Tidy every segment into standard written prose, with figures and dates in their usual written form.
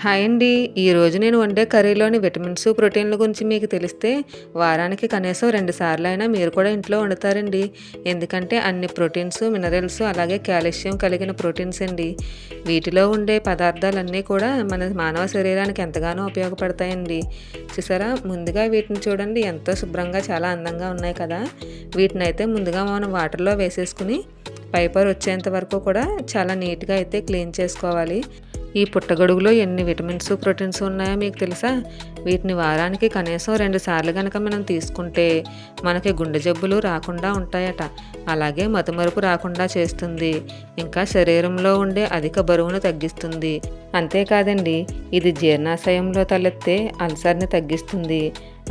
Hi అండి. ఈరోజు నేను వండే కర్రీలోని విటమిన్స్, ప్రోటీన్ల గురించి మీకు తెలిస్తే వారానికి కనీసం 2 సార్లైనా మీరు కూడా ఇంట్లో వండుతారండి. ఎందుకంటే అన్ని ప్రోటీన్స్, మినరల్స్ అలాగే కాల్షియం కలిగిన ప్రోటీన్స్ అండి. వీటిలో ఉండే పదార్థాలన్నీ కూడా మన మానవ శరీరానికి ఎంతగానో ఉపయోగపడతాయండి. చూసారా, ముందుగా వీటిని చూడండి, ఎంతో శుభ్రంగా చాలా అందంగా ఉన్నాయి కదా. వీటినైతే ముందుగా మనం వాటర్లో వేసేసుకుని పైపర్ వచ్చేంత వరకు కూడా చాలా నీట్గా అయితే క్లీన్ చేసుకోవాలి. ఈ పుట్టగొడుగులో ఎన్ని విటమిన్స్, ప్రోటీన్స్ ఉన్నాయో మీకు తెలుసా? వీటిని వారానికి కనీసం 2 సార్లు కనుక మనం తీసుకుంటే మనకి గుండె జబ్బులు రాకుండా ఉంటాయట. అలాగే మతిమరుపు రాకుండా చేస్తుంది. ఇంకా శరీరంలో ఉండే అధిక బరువును తగ్గిస్తుంది. అంతేకాదండి, ఇది జీర్ణాశయంలో తలెత్తే అల్సర్ని తగ్గిస్తుంది.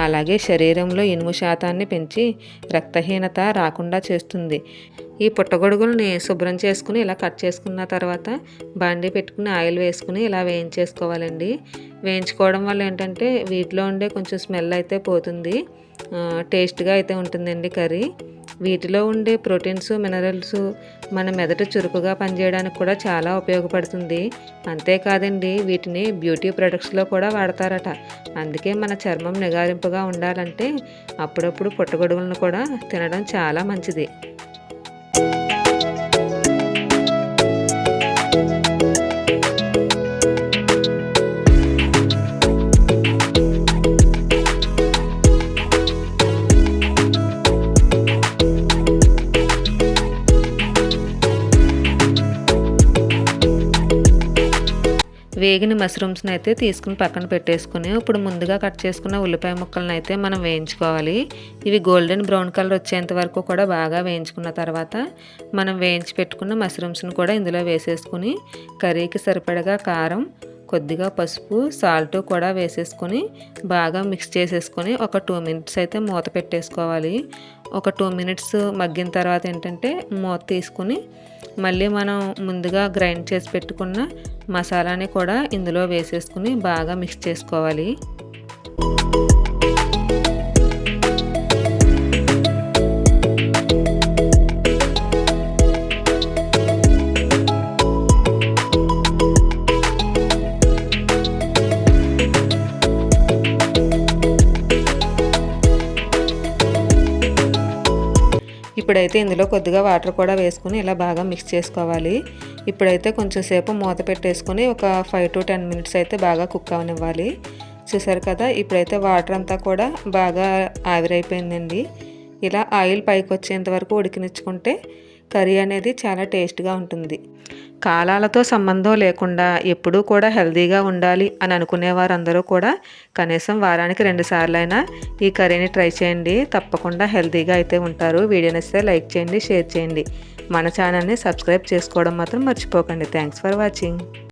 అలాగే శరీరంలో ఇనుము శాతాన్ని పెంచి రక్తహీనత రాకుండా చేస్తుంది. ఈ పుట్టగొడుగుల్ని శుభ్రం చేసుకుని ఇలా కట్ చేసుకున్న తర్వాత బాండీ పెట్టుకుని ఆయిల్ వేసుకుని ఇలా వేయించేసుకోవాలండి. వేయించుకోవడం వల్ల ఏంటంటే వీటిలో ఉండే కొంచెం స్మెల్ అయితే పోతుంది, టేస్ట్గా అయితే ఉంటుందండి కర్రీ. వీటిలో ఉండే ప్రోటీన్స్, మినరల్స్ మన మెదడు చురుకుగా పనిచేయడానికి కూడా చాలా ఉపయోగపడుతుంది. అంతేకాదండి, వీటిని బ్యూటీ ప్రొడక్ట్స్లో కూడా వాడతారట. అందుకే మన చర్మం నిగారింపుగా ఉండాలంటే అప్పుడప్పుడు పుట్టగొడుగులను కూడా తినడం చాలా మంచిది. వేగిన మష్రూమ్స్ని అయితే తీసుకుని పక్కన పెట్టేసుకుని ఇప్పుడు ముందుగా కట్ చేసుకున్న ఉల్లిపాయ ముక్కలను అయితే మనం వేయించుకోవాలి. ఇవి గోల్డెన్ బ్రౌన్ కలర్ వచ్చేంత వరకు కూడా బాగా వేయించుకున్న తర్వాత మనం వేయించి పెట్టుకున్న మష్రూమ్స్ని కూడా ఇందులో వేసేసుకుని కర్రీకి సరిపడగా కారం, కొద్దిగా పసుపు, సాల్ట్ కూడా వేసేసుకొని బాగా మిక్స్ చేసేసుకొని ఒక 2 మినిట్స్ అయితే మూత పెట్టేసుకోవాలి. ఒక 2 మినిట్స్ మగ్గిన తర్వాత ఏంటంటే మూత తీసుకుని మళ్ళీ మనం ముందుగా గ్రైండ్ చేసి పెట్టుకున్న మసాలాని కూడా ఇందులో వేసేసుకుని బాగా మిక్స్ చేసుకోవాలి. ఇప్పుడైతే ఇందులో కొద్దిగా వాటర్ కూడా వేసుకుని ఇలా బాగా మిక్స్ చేసుకోవాలి. ఇప్పుడైతే కొంచెం సేపు మూత పెట్టేసుకొని ఒక 5 to 10 మినిట్స్ అయితే బాగా కుక్ అవనివ్వాలి. చూసారు కదా, ఇప్పుడైతే వాటర్ అంతా కూడా బాగా ఆవిరైపోయిందండి. ఇలా ఆయిల్ పైకి వచ్చేంత వరకు ఉడికినిచ్చుకుంటే కర్రీ అనేది చాలా టేస్ట్గా ఉంటుంది. కాలాలతో సంబంధం లేకుండా ఎప్పుడూ కూడా హెల్తీగా ఉండాలి అని అనుకునేవారు అందరూ కూడా కనీసం వారానికి 2 సార్లైనా ఈ కర్రీని ట్రై చేయండి. తప్పకుండా హెల్తీగా అయితే ఉంటారు. వీడియో నచ్చితే లైక్ చేయండి, షేర్ చేయండి. మన ఛానల్ని సబ్స్క్రైబ్ చేసుకోవడం మాత్రం మర్చిపోకండి. Thanks for watching.